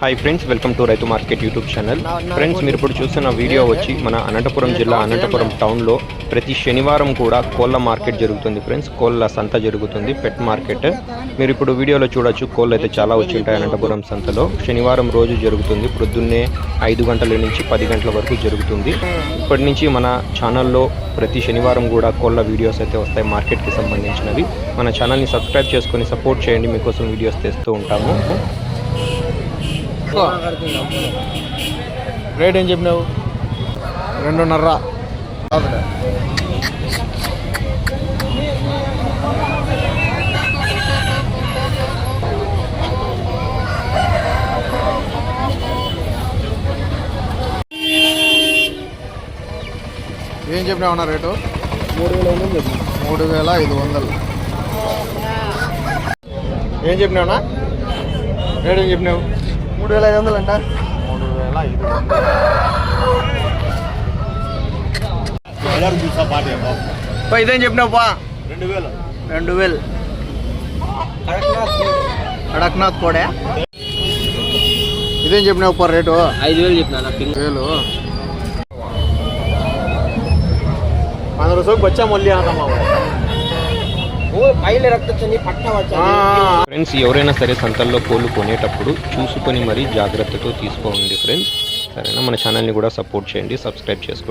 Hi friends, welcome to రైతు market YouTube channel. Friends, మీరు ఇప్పుడు చూస్తున్న వీడియో వచ్చి మన అనంతపురం జిల్లా అనంతపురం టౌన్లో ప్రతి శనివారం కూడా కోళ్ళ మార్కెట్ జరుగుతుంది ఫ్రెండ్స్. కోళ్ళ సంత జరుగుతుంది, పెట్ మార్కెట్. మీరు ఇప్పుడు వీడియోలో చూడొచ్చు, కోళ్ళు అయితే చాలా వచ్చి ఉంటాయి అనంతపురం సంతలో. శనివారం రోజు జరుగుతుంది, ప్రొద్దున్నే 5 గంటల నుంచి 10 గంటల వరకు జరుగుతుంది. ఇప్పటి నుంచి మన ఛానల్లో ప్రతి శనివారం కూడా కోళ్ళ వీడియోస్ అయితే వస్తాయి మార్కెట్కి సంబంధించినవి. మన ఛానల్ని సబ్స్క్రైబ్ చేసుకొని సపోర్ట్ చేయండి, మీకోసం వీడియోస్ తెస్తూ ఉంటాము. రేట్ ఏం చెప్పినావు? 2.5. ఏం చెప్పినావు అన్న రేటు? 3,500. ఏం చెప్పినావునా? రేట్ ఏం చెప్పినావు? 3,500 అంట. 3,500. ఇదేం చెప్పినావు పా? 2,000. కడక్నాథ్ కోడే. ఇదేం చెప్పినావు పా రేటు? 5,000 చెప్పినా. 1,000. 1500 बच्चा मूल्य आता ఫ్రెండ్స్, ఎవరైనా సరే సంతల్లో కోళ్ళు కొనేటప్పుడు చూసుకొని మరీ జాగ్రత్తతో తీసుకోండి ఫ్రెండ్స్. సరేనా? మన ఛానల్ని కూడా సపోర్ట్ చేయండి, సబ్స్క్రైబ్ చేసుకోండి.